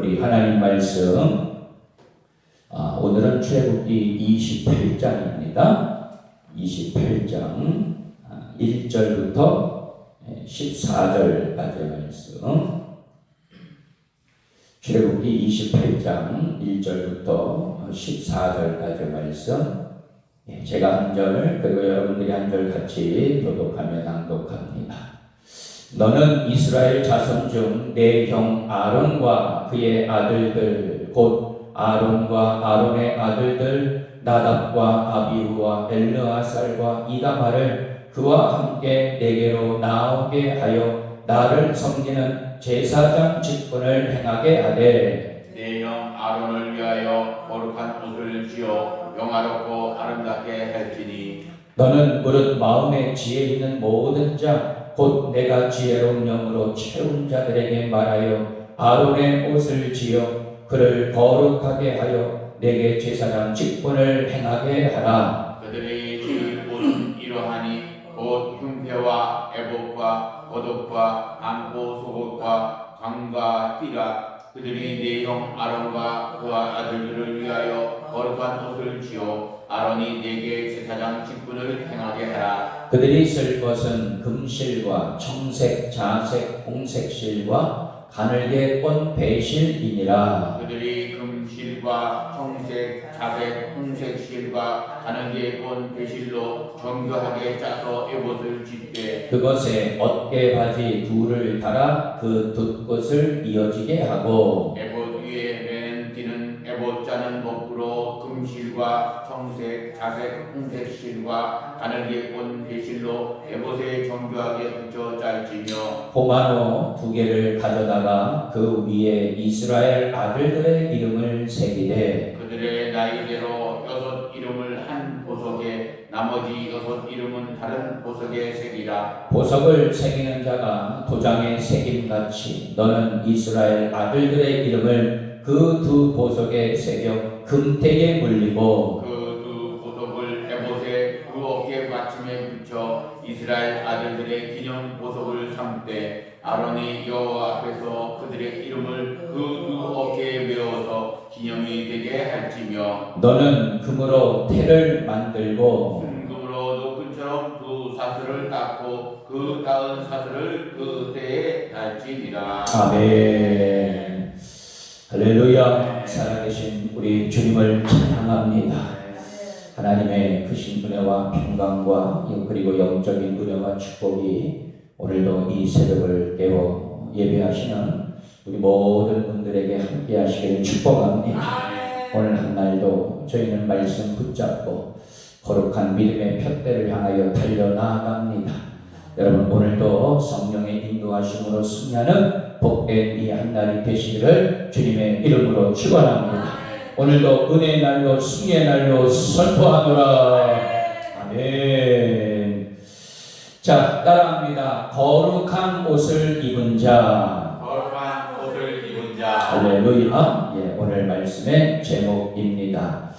우리 하나님 말씀 오늘은 출애굽기 28장입니다. 28장 1절부터 14절까지의 말씀. 출애굽기 28장 1절부터 14절까지의 말씀. 제가 한 절, 그리고 여러분들이 한 절 같이 교독하며 낭독합니다. 너는 이스라엘 자손 중 내 형 아론과 그의 아들들 곧 아론과 아론의 아들들 나답과 아비후와 엘르아살과 이다말을 그와 함께 내게로 나오게 하여 나를 섬기는 제사장 직분을 행하게 하되 내 형 아론을 위하여 거룩한 옷을 지어 영화롭고 아름답게 할지니 너는 무릇 마음에 지혜 있는 모든 자 곧 내가 지혜로운 영으로 채운 자들에게 말하여 아론의 옷을 지어 그를 거룩하게 하여 내게 제사장 직분을 행하게 하라. 그들이 지을 옷은 이러하니 곧 흉패와 애복과 겉옷과 안고 속옷과 광과 띠라. 그들이 내 형 아론과 그와 아들들을 위하여 거룩한 옷을 지어 아론이 내게 제사장 직분을 행하게 하라. 그들이 쓸 것은 금실과 청색, 자색, 홍색 실과 가늘게 꼰 배실이니라. 그들이 금실과 청색, 자색, 홍색 실과 가늘게 꼰 배실로 정교하게 짜서 에봇을 짓되 그것에 어깨 바지 둘을 달아 그 두 끝을 이어지게 하고 에봇 위에 맨 띠는 에봇 짜는 법으로 금실과 청색, 자색, 홍색 실과 가늘게 꼰 배실로 에봇에 정교하게 붙여 짤지며 포마노 두 개를 가져다가 그 위에 이스라엘 아들들의 이름을 새기되 그들의 나이대로 6 이름을 한 보석에 나머지 6 이름은 다른 보석에 새기라. 보석을 새기는 자가 도장에 새김같이 너는 이스라엘 아들들의 이름을 그 두 보석에 새겨 금태에 물리고 그 두 보석을 에봇의 두 어깨 받침에 붙여 이스라엘 아들들의 기념 보석을 삼되 아론이 여호와 앞에서 그들의 이름을 그 두 어깨에 메어서 기념이 되게 할지며 너는 금으로 태를 만들고 금으로 노끈처럼 두 사슬을 닦고 그 닿은 사슬을 그 때에 달지니라. 아멘. 할렐루야. 살아계신 우리 주님을 찬양합니다. 하나님의 크신 은혜와 평강과 그리고 영적인 은혜와 축복이 오늘도 이 새벽을 깨워 예배하시는 우리 모든 분들에게 함께 하시기를 축복합니다. 오늘 한 날도 저희는 말씀 붙잡고 거룩한 믿음의 푯대를 향하여 달려나갑니다. 여러분 오늘도 성령의 인도하심으로 승리하는 복된 이 한 날이 되시기를 주님의 이름으로 축원합니다. 오늘도 은혜의 날로 승리의 날로 선포하노라. 아멘. 자, 따라합니다. 거룩한 옷을 입은 자. 거룩한 옷을 입은 자. 할렐루야. 오늘 말씀의 제목입니다.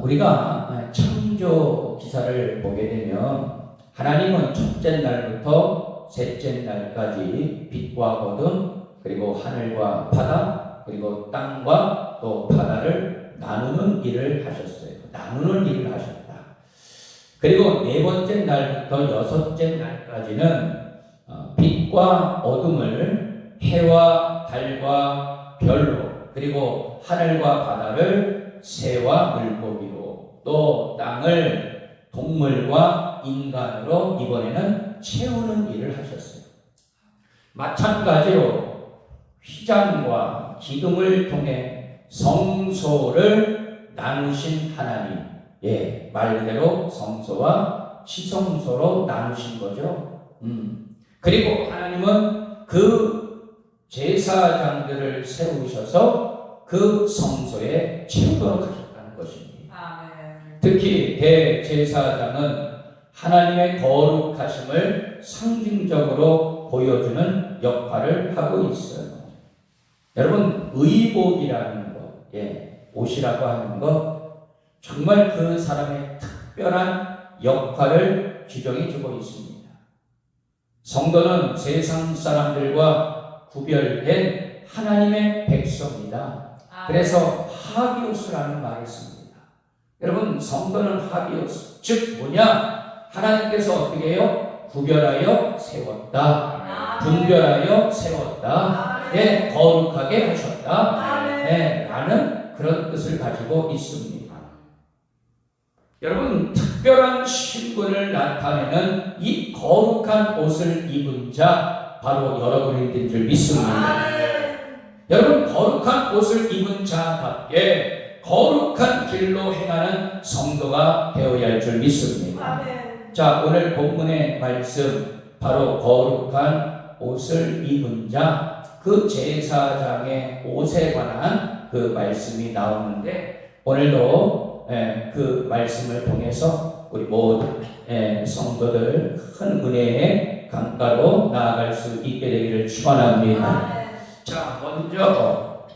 우리가 창조 기사를 보게 되면 하나님은 첫째 날부터 셋째 날까지 빛과 어둠 그리고 하늘과 바다 그리고 땅과 또 바다를 나누는 일을 하셨어요. 나누는 일을 하셨다. 그리고 네 번째 날부터 여섯째 날까지는 빛과 어둠을 해와 달과 별로 그리고 하늘과 바다를 새와 물고기로 또 땅을 동물과 인간으로 이번에는 채우는 일을 하셨어요. 마찬가지로 휘장과 기둥을 통해 성소를 나누신 하나님, 말 그대로 성소와 시성소로 나누신 거죠. 그리고 하나님은 그 제사장들을 세우셔서 그 성소에 채우도록 하셨다는 것입니다. 특히 대제사장은 하나님의 거룩하심을 상징적으로 보여주는 역할을 하고 있어요. 여러분 의복이라는 것, 옷이라고 하는 것 정말 그 사람의 특별한 역할을 규정해 주고 있습니다. 성도는 세상 사람들과 구별된 하나님의 백성이다. 그래서 하비오스라는 말을 씁니다. 여러분, 성도는 하비오스, 즉 뭐냐? 하나님께서 어떻게 해요? 구별하여 세웠다. 분별하여 세웠다. 네, 거룩하게 하셨다. 네, 라는 그런 뜻을 가지고 있습니다. 여러분, 특별한 신분을 나타내는 이 거룩한 옷을 입은 자, 바로 여러분인 줄 믿습니다. 여러분, 거룩한 옷을 입은 자답게 거룩한 길로 행하는 성도가 되어야 할 줄 믿습니다. 자, 오늘 본문의 말씀, 바로 거룩한 옷을 입은 자, 그 제사장의 옷에 관한 그 말씀이 나오는데, 오늘도 그 말씀을 통해서 우리 모든 성도들 큰 은혜의 강가로 나아갈 수 있게 되기를 축원합니다. 자, 먼저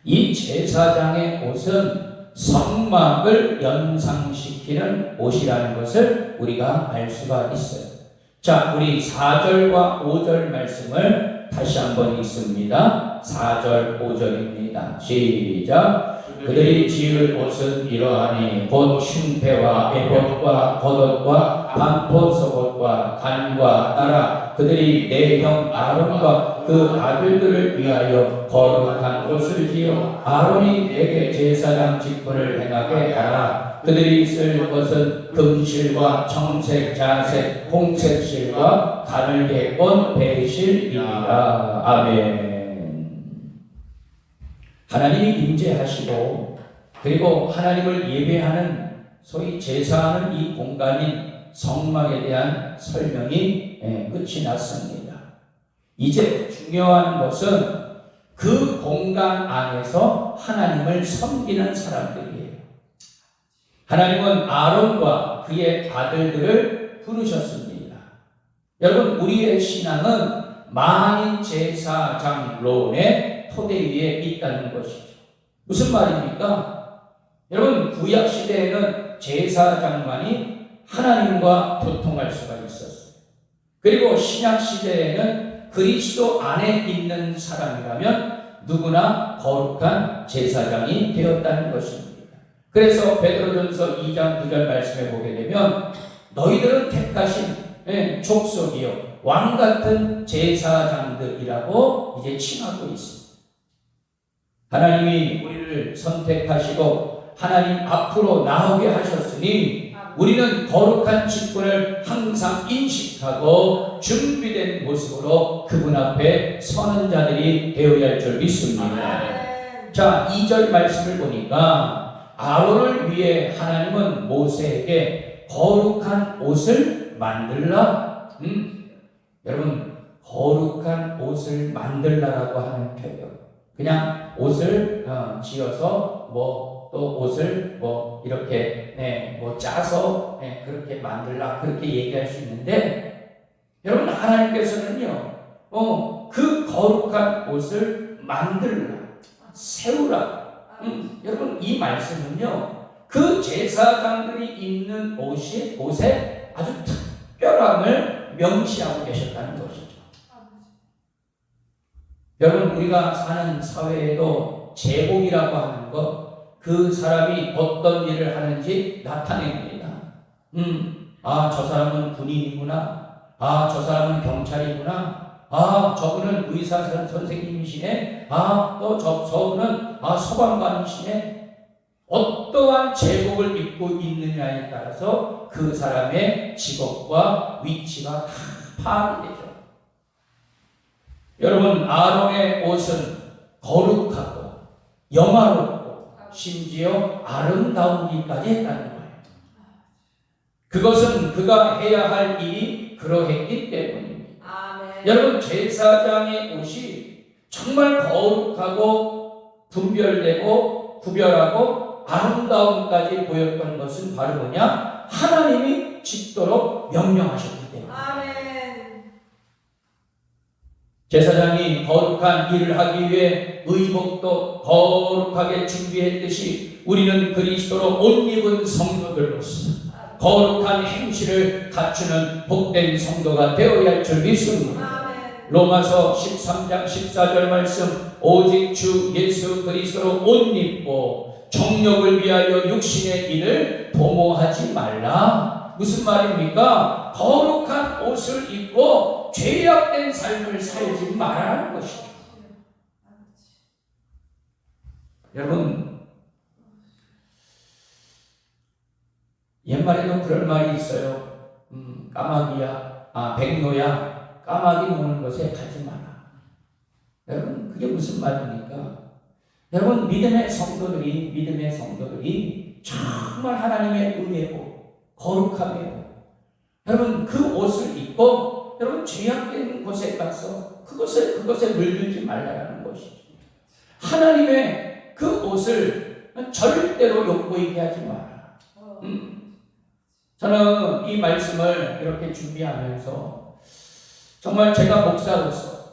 이 제사장의 옷은 성막을 연상시키는 옷이라는 것을 우리가 알 수가 있어요. 자, 우리 4절과 5절 말씀을 다시 한번 읽습니다. 4절 5절입니다. 시작. 그들이 지을 옷은 이러하니 곧 흉패와 에봇과 겉옷과 반포속옷과 간과 나라, 그들이 내 형 아론과 그 아들들을 위하여 거룩한 옷을 지어 아론이 내게 제사장 직분을 행하게 하라. 그들이 쓸 것은 금실과 청색, 자색, 홍색 실과 가늘게 꼰 배실이니라. 아멘. 하나님이 임재하시고, 그리고 하나님을 예배하는 소위 제사하는 이 공간인 성막에 대한 설명이 끝이 났습니다. 이제 중요한 것은 그 공간 안에서 하나님을 섬기는 사람들이에요. 하나님은 아론과 그의 아들들을 부르셨습니다. 여러분, 우리의 신앙은 만인 제사장론의 토대 위에 있다는 것이죠. 무슨 말입니까? 여러분, 구약 시대에는 제사장만이 하나님과 교통할 수가 있었어요. 그리고 신약 시대에는 그리스도 안에 있는 사람이라면 누구나 거룩한 제사장이 되었다는 것입니다. 그래서 베드로전서 2장 9절 말씀에 보게 되면 너희들은 택하신 족속이요 왕 같은 제사장들이라고 이제 칭하고 있습니다. 하나님이 우리를 선택하시고 하나님 앞으로 나오게 하셨으니 우리는 거룩한 직분을 항상 인식하고 준비된 모습으로 그분 앞에 서는 자들이 되어야 할 줄 믿습니다. 자, 2절 말씀을 보니까 아론을 위해 하나님은 모세에게 거룩한 옷을 만들라. 여러분, 거룩한 옷을 만들라라고 하는 표현. 그냥 옷을 지어서 또 옷을 이렇게 짜서 그렇게 만들라, 그렇게 얘기할 수 있는데, 여러분, 하나님께서는요 그 거룩한 옷을 만들라, 세우라. 여러분, 이 말씀은요 그 제사장들이 입는 옷에 아주 특별함을 명시하고 계셨다는 것이죠. 여러분, 우리가 사는 사회에도 제복이라고 하는 것, 그 사람이 어떤 일을 하는지 나타냅니다. 저 사람은 군인이구나. 저 사람은 경찰이구나. 저분은 의사 선생님이시네. 또 저분은 소방관이시네. 어떠한 제복을 입고 있느냐에 따라서 그 사람의 직업과 위치가 다 파악이 되죠. 여러분, 아론의 옷은 거룩하고 영화롭고 심지어 아름다우기까지 했다는 거예요. 그것은 그가 해야 할 일이 그러했기 때문입니다. 여러분, 제사장의 옷이 정말 거룩하고 분별되고 구별하고 아름다움까지 보였던 것은 바로 뭐냐? 하나님이 짓도록 명령하셨기 때문에. 제사장이 거룩한 일을 하기 위해 의복도 거룩하게 준비했듯이 우리는 그리스도로 옷 입은 성도들로서 거룩한 행실을 갖추는 복된 성도가 되어야 할 줄 믿습니다. 로마서 13장 14절 말씀, 오직 주 예수 그리스도로 옷 입고 정욕을 위하여 육신의 일을 도모하지 말라. 무슨 말입니까? 거룩한 옷을 입고 죄악된 삶을 살지 말라는 것이죠. 여러분, 옛말에도 그런 말이 있어요. 까마귀야, 백로야, 까마귀 노는 곳에 가지 마라. 여러분, 그게 무슨 말입니까? 여러분, 믿음의 성도들이 정말 하나님의 은혜고 거룩하며, 여러분 그 옷을 입고 여러분 죄악된 곳에 가서 그것에 물들지 말라는 것이죠. 하나님의 그 옷을 절대로 욕보이게 하지 마라. 저는 이 말씀을 이렇게 준비하면서 정말 제가 목사로서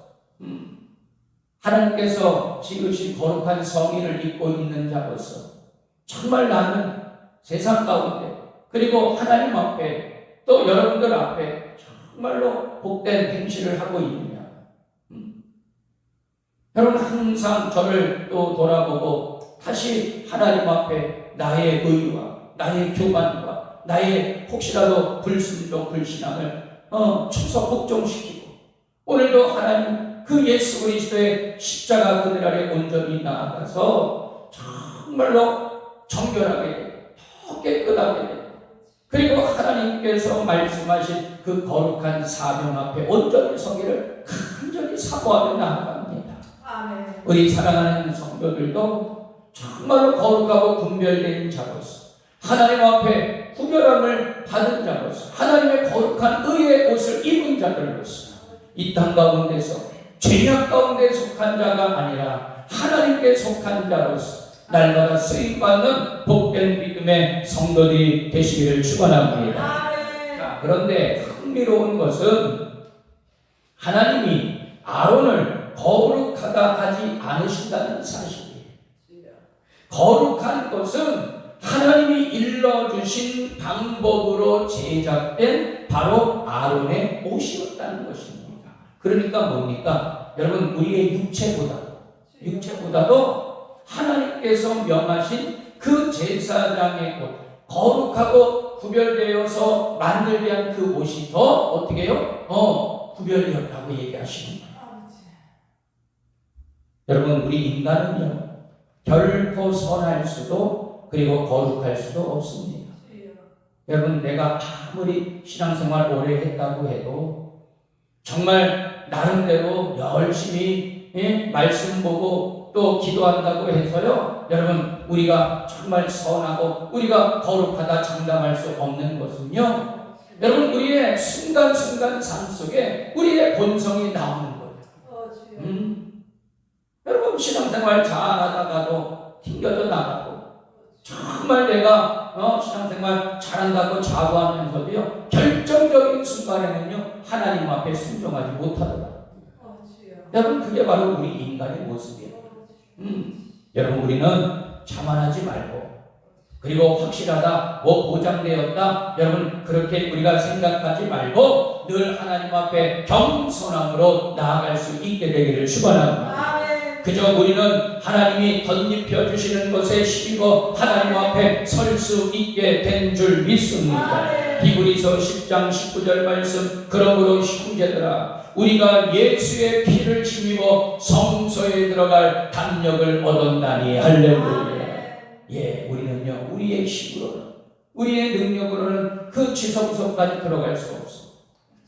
하나님께서 지으신 거룩한 성의를 입고 있는 자로서 정말 나는 세상 가운데 그리고 하나님 앞에 또 여러분들 앞에 정말로 복된 행실을 하고 있느냐. 여러분 항상 저를 또 돌아보고 다시 하나님 앞에 나의 의와 나의 교만과 나의 혹시라도 불순종 불신앙을 추석 복종시키고 오늘도 하나님 그 예수 그리스도의 십자가 그늘 아래 온전히 나아가서 정말로 정결하게 되고 더 깨끗하게 되고 그리고 하나님께서 말씀하신 그 거룩한 사명 앞에 온전히 서기를 간절히 사모하며 나아갑니다. 아멘. 우리 사랑하는 성도들도 정말로 거룩하고 분별된 자로서 하나님 앞에 구별함을 받은 자로서 하나님의 거룩한 의의 옷을 입은 자들로서 이 땅 가운데서 죄악 가운데 속한 자가 아니라 하나님께 속한 자로서 날마다 쓰임받는 복된 믿음의 성도들이 되시기를 축원합니다. 자, 그런데 흥미로운 것은 하나님이 아론을 거룩하다 하지 않으신다는 사실이에요. 거룩한 것은 하나님이 일러주신 방법으로 제작된 바로 아론의 옷이었다는 것입니다. 그러니까 뭡니까? 여러분, 우리의 육체보다도 하나님께서 명하신 그 제사장의 옷, 거룩하고 구별되어서 만들게 한 그 옷이 더 어떻게 해요? 구별되었다고 얘기하시는 거예요. 여러분, 우리 인간은요 결코 선할 수도 그리고 거룩할 수도 없습니다. 여러분, 내가 아무리 신앙생활 오래 했다고 해도 정말 나름대로 열심히 말씀 보고 또 기도한다고 해서요 여러분 우리가 정말 선하고 우리가 거룩하다 장담할 수 없는 것은요 여러분 우리의 순간순간 삶 속에 우리의 본성이 나오는 거예요. 여러분 신앙생활 잘하다가도 튕겨져 나가고 정말 내가 신앙생활 잘한다고 자부하면서도요 결정적인 순간에는요 하나님 앞에 순종하지 못하더라고요. 여러분 그게 바로 우리 인간의 모습이에요. 여러분 우리는 자만하지 말고 그리고 확실하다 보장되었다 여러분 그렇게 우리가 생각하지 말고 늘 하나님 앞에 겸손함으로 나아갈 수 있게 되기를 축원합니다. 그저 우리는 하나님이 덧입혀 주시는 것에 힘입어 하나님 앞에 설 수 있게 된 줄 믿습니다. 히브리서 10장 19절 말씀, 그러므로 형제들아 우리가 예수의 피를 힘입어 성소에 들어갈 담력을 얻었나니 할렐루야. 예, 우리는요 우리의 힘으로는 우리의 능력으로는 그 지성소까지 들어갈 수 없어.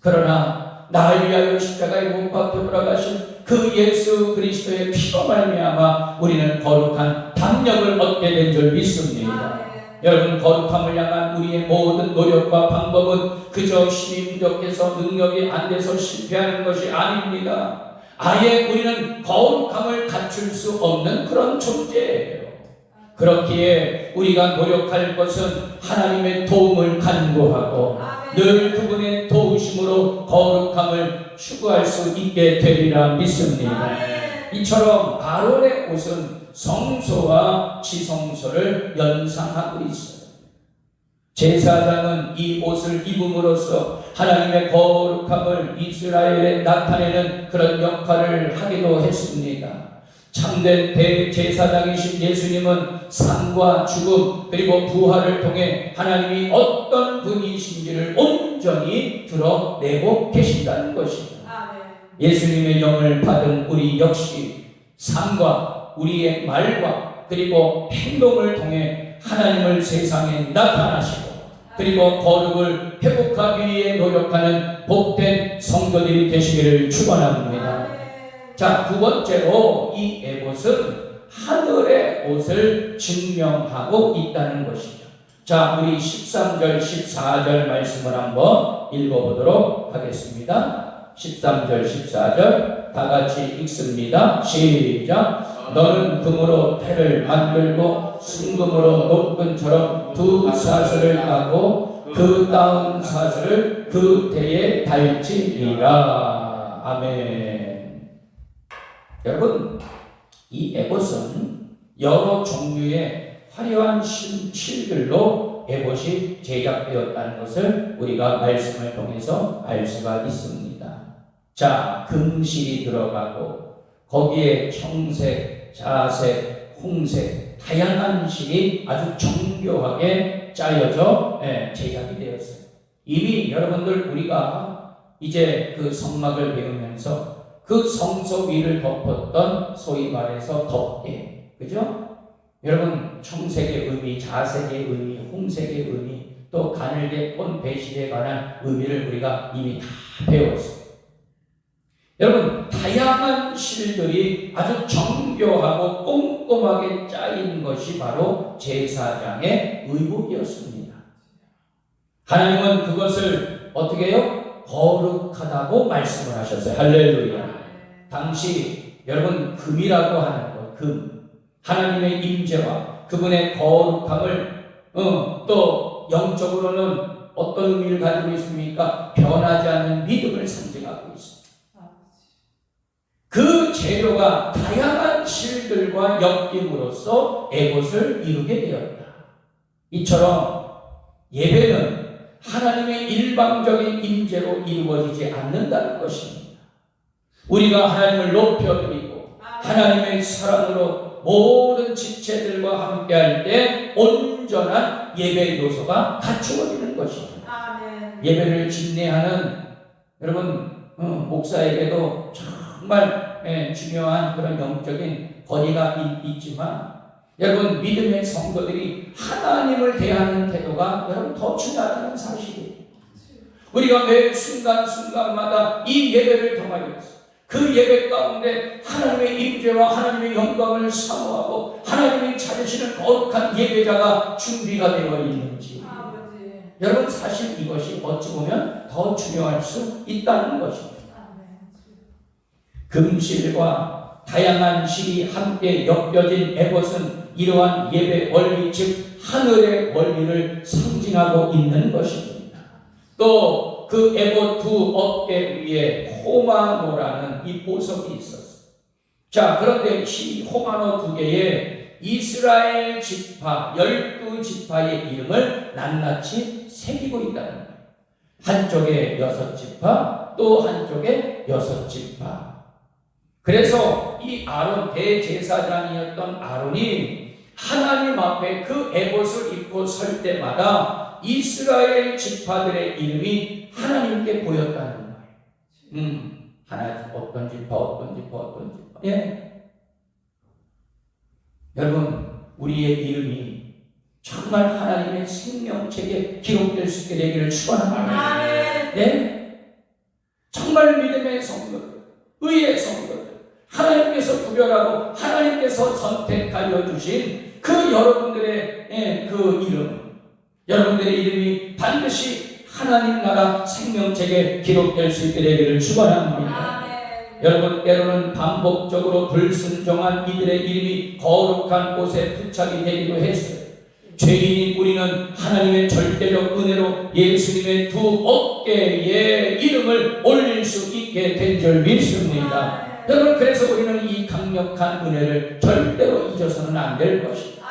그러나 나를 위하여 십자가에 못 박혀 돌아가신 그 예수 그리스도의 피로 말미암아 우리는 거룩한 담력을 얻게 된 줄 믿습니다. 여러분 거룩함을 향한 우리의 모든 노력과 방법은 그저 힘이 부족해서 능력이 안 돼서 실패하는 것이 아닙니다. 아예 우리는 거룩함을 갖출 수 없는 그런 존재예요. 그렇기에 우리가 노력할 것은 하나님의 도움을 간구하고 늘 그분의 도우심으로 거룩함을 추구할 수 있게 되리라 믿습니다. 이처럼 아론의 옷은 성소와 지성소를 연상하고 있어요. 제사장은 이 옷을 입음으로써 하나님의 거룩함을 이스라엘에 나타내는 그런 역할을 하기도 했습니다. 참된 대제사장이신 예수님은 삶과 죽음 그리고 부활을 통해 하나님이 어떤 분이신지를 온전히 드러내고 계신다는 것입니다. 예수님의 영을 받은 우리 역시 삶과 우리의 말과 그리고 행동을 통해 하나님을 세상에 나타나시고 그리고 거룩을 회복하기 위해 노력하는 복된 성도들이 되시기를 축원합니다. 자, 두 번째로 이 에봇은 하늘의 옷을 증명하고 있다는 것이죠. 자, 우리 13절, 14절 말씀을 한번 읽어보도록 하겠습니다. 13절, 14절 다 같이 읽습니다. 시작. 너는 금으로 태를 만들고 순금으로 높은처럼 두 사슬을 따고 그 따은 사슬을 그 태에 달지니라. 아멘. 여러분, 이 에봇은 여러 종류의 화려한 실들로 에봇이 제작되었다는 것을 우리가 말씀을 통해서 알 수가 있습니다. 자, 금실이 들어가고 거기에 청색, 자색, 홍색 다양한 실이 아주 정교하게 짜여져 제작이 되었어요. 이미 여러분들 우리가 이제 그 성막을 배우면서 그 성소 위를 덮었던 소위 말해서 덮개, 그죠? 여러분, 청색의 의미, 자색의 의미, 홍색의 의미, 또 가늘게 꼰 배실에 관한 의미를 우리가 이미 다 배웠어요. 여러분, 다양한 실들이 아주 정교하고 꼼꼼하게 짜인 것이 바로 제사장의 의복이었습니다. 하나님은 그것을 어떻게 해요? 거룩하다고 말씀을 하셨어요. 할렐루야. 당시 여러분 금이라고 하는 것, 금, 하나님의 임재와 그분의 거룩함을 또 영적으로는 어떤 의미를 가지고 있습니까? 변하지 않는 믿음을 상징하고 있습니다. 그 재료가 다양한 실들과 엮임으로써 에봇을 이루게 되었다. 이처럼 예배는 하나님의 일방적인 임재로 이루어지지 않는다는 것입니다. 우리가 하나님을 높여드리고 하나님의 사랑으로 모든 지체들과 함께할 때 온전한 예배 요소가 갖추어지는 것입니다. 예배를 집례하는 여러분 목사에게도 정말 중요한 그런 영적인 권위가 있지만 여러분 믿음의 성도들이 하나님을 대하는 태도가 여러분 더 중요하다는 사실이에요. 우리가 매 순간순간마다 이 예배를 통하여서 그 예배 가운데 하나님의 임재와 하나님의 영광을 사모하고 하나님이 찾으시는 거룩한 예배자가 준비가 되어 있는지 여러분 사실 이것이 어찌 보면 더 중요할 수 있다는 것입니다. 금실과 다양한 실이 함께 엮여진 에봇은 이러한 예배 원리 즉 하늘의 원리를 상징하고 있는 것입니다. 또 그 에봇 두 어깨 위에 호마노라는 이 보석이 있었어요. 자, 그런데 이 호마노 두 개에 이스라엘 지파 12지파의 이름을 낱낱이 새기고 있다는 거예요. 한쪽에 6지파 또 한쪽에 6지파. 그래서 이 아론 대제사장이었던 아론이 하나님 앞에 그 에봇을 입고 설 때마다 이스라엘 지파들의 이름이 하나님께 보였다는 거예요. 하나 어떤 지파. 예. 여러분 우리의 이름이 정말 하나님의 생명책에 기록될 수 있게 되기를 축원합니다. 네. 정말 믿음의 성도들, 의의 성도들, 하나님께서 구별하고 하나님께서 선택하여 주신 그 여러분들의 그 이름, 여러분들의 이름이 반드시 하나님 나라 생명책에 기록될 수 있게 되기를 축원합니다. 여러분 때로는 반복적으로 불순종한 이들의 이름이 거룩한 곳에 부착이 되기도 했어요. 죄인인 우리는 하나님의 절대적 은혜로 예수님의 두 어깨에 이름을 올릴 수 있게 된 줄 믿습니다. 여러분 그래서 우리는 이 강력한 은혜를 절대로 잊어서는 안 될 것입니다.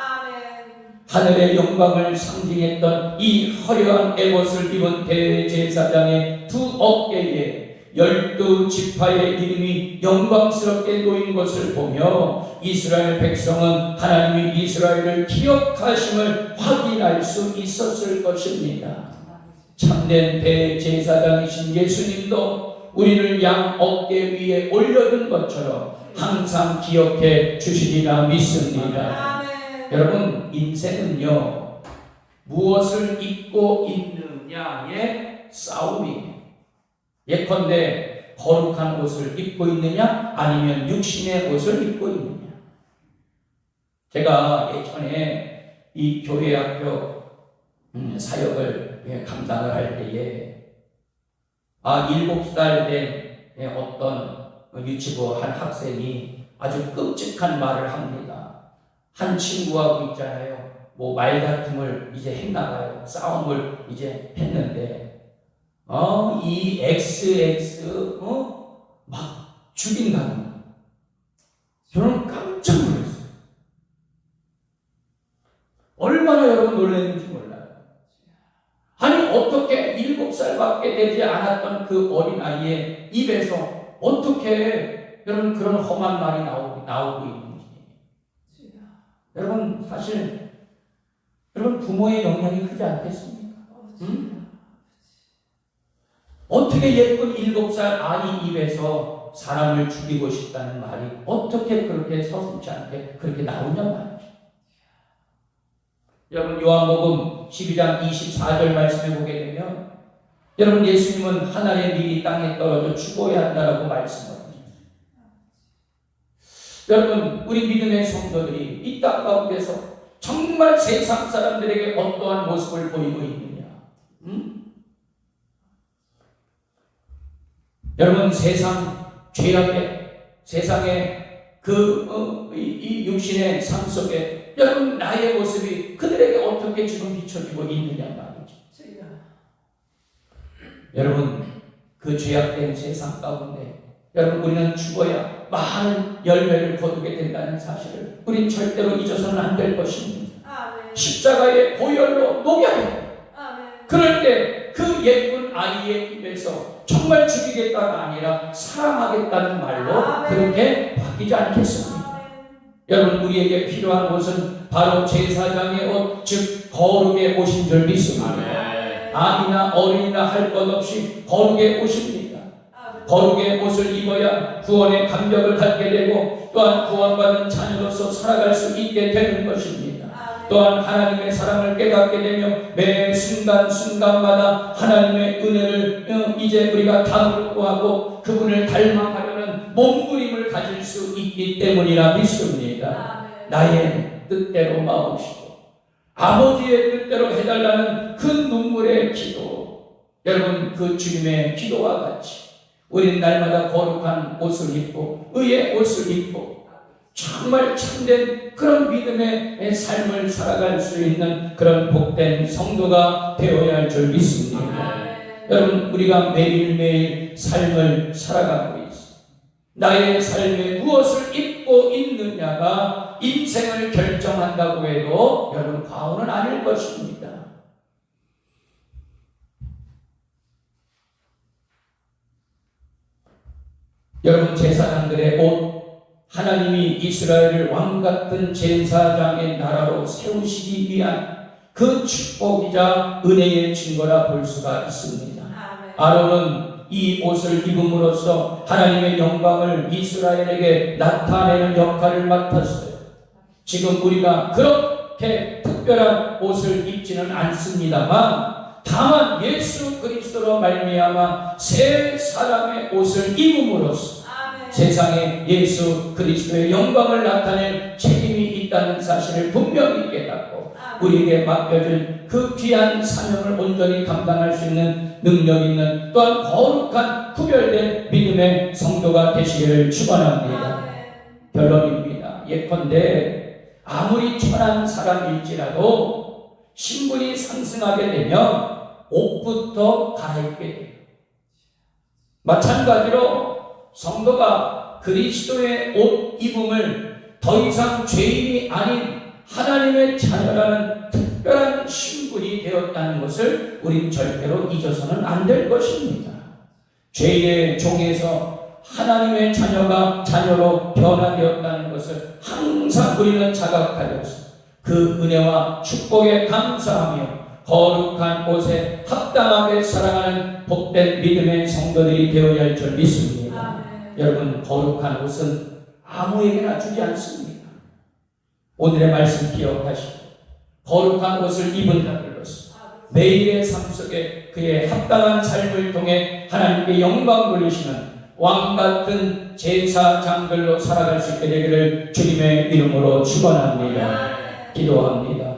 하늘의 영광을 상징했던 이 화려한 에봇을 입은 대제사장의 두 어깨에 12지파의 이름이 영광스럽게 놓인 것을 보며 이스라엘 백성은 하나님이 이스라엘을 기억하심을 확인할 수 있었을 것입니다. 참된 대제사장이신 예수님도 우리를 양 어깨 위에 올려둔 것처럼 항상 기억해 주시리라 믿습니다. 여러분, 인생은요, 무엇을 입고 있느냐의 싸움이에요. 예컨대 거룩한 옷을 입고 있느냐 아니면 육신의 옷을 입고 있느냐. 제가 예전에 이 교회학교 사역을 감당을 할 때에 7살 된 어떤 유치부 한 학생이 아주 끔찍한 말을 합니다. 한 친구하고 있잖아요. 뭐 말다툼을 이제 했나봐요. 싸움을 이제 했는데 이 XX 막 죽인다고. 저는 깜짝 놀랐어요. 얼마나 여러분 놀랐는지 몰라요. 아니 어떻게 7살밖에 되지 않았던 그 어린아이의 입에서 어떻게 여러분 그런 험한 말이 나오고 있는지. 여러분 사실 여러분 부모의 영향이 크지 않겠습니까? 응? 어떻게 예쁜 7살 아이 입에서 사람을 죽이고 싶다는 말이 어떻게 그렇게 서슴지 않게 그렇게 나오냐 말이죠. 여러분 요한복음 12장 24절 말씀해 보게 되면 여러분 예수님은 하늘의 밀이 땅에 떨어져 죽어야 한다라고 말씀합니다. 여러분 우리 믿음의 성도들이 이 땅 가운데서 정말 세상 사람들에게 어떠한 모습을 보이고 있느냐? 여러분 세상 죄악의 세상의 이 육신의 삶 속에 여러분 나의 모습이 그들에게 어떻게 지금 비춰지고 있느냐 말이죠. 여러분 그 죄악된 세상 가운데 여러분 우리는 죽어야 많은 열매를 거두게 된다는 사실을 우린 절대로 잊어서는 안 될 것입니다. 아멘. 십자가의 보혈로 녹여야 됩니다. 그럴 때 그 예쁜 아이의 입에서 정말 죽이겠다가 아니라 사랑하겠다는 말로 아멘. 그렇게 바뀌지 않겠습니까? 아멘. 여러분 우리에게 필요한 옷은 바로 제사장의 옷, 즉 거룩의 옷인 줄 믿습니다. 아멘. 아이나 어린이나 할 것 없이 거룩의 옷입니다. 아멘. 거룩의 옷을 입어야 구원의 감격을 갖게 되고 또한 구원받은 자녀로서 살아갈 수 있게 되는 것입니다. 또한 하나님의 사랑을 깨닫게 되며 매 순간순간마다 하나님의 은혜를 이제 우리가 담으려고 하고 그분을 닮아가려는 몸부림을 가질 수 있기 때문이라 믿습니다. 나의 뜻대로 마옵시고 아버지의 뜻대로 해달라는 그 눈물의 기도, 여러분 그 주님의 기도와 같이 우리는 날마다 거룩한 옷을 입고 의의 옷을 입고 정말 참된 그런 믿음의 삶을 살아갈 수 있는 그런 복된 성도가 되어야 할 줄 믿습니다. 여러분 우리가 매일매일 삶을 살아가고 있습니다. 나의 삶에 무엇을 입고 있느냐가 인생을 결정한다고 해도 여러분 과언은 아닐 것입니다. 여러분 제사장들의 옷, 하나님이 이스라엘을 왕같은 제사장의 나라로 세우시기 위한 그 축복이자 은혜의 증거라 볼 수가 있습니다. 아론은 이 옷을 입음으로써 하나님의 영광을 이스라엘에게 나타내는 역할을 맡았어요. 지금 우리가 그렇게 특별한 옷을 입지는 않습니다만 다만 예수 그리스도로 말미암아 새 사람의 옷을 입음으로써 세상에 예수 그리스도의 영광을 나타낼 책임이 있다는 사실을 분명히 깨닫고 우리에게 맡겨진 그 귀한 사명을 온전히 감당할 수 있는 능력 있는 또한 거룩한 구별된 믿음의 성도가 되시기를 축원합니다. 결론입니다. 예컨대 아무리 천한 사람일지라도 신분이 상승하게 되면 옷부터 갈아입게 돼요. 마찬가지로 성도가 그리스도의 옷 입음을 더 이상 죄인이 아닌 하나님의 자녀라는 특별한 신분이 되었다는 것을 우린 절대로 잊어서는 안 될 것입니다. 죄의 종에서 하나님의 자녀로 변화되었다는 것을 항상 우리는 자각하여서 그 은혜와 축복에 감사하며 거룩한 옷에 합당하게 살아가는 복된 믿음의 성도들이 되어야 할 줄 믿습니다. 여러분, 거룩한 옷은 아무에게나 주지 않습니다. 오늘의 말씀 기억하시고 거룩한 옷을 입은다는 것은 매일의 삶 속에 그의 합당한 삶을 통해 하나님께 영광 돌리시는 왕같은 제사장들로 살아갈 수 있게 되기를 주님의 이름으로 축원합니다. 기도합니다.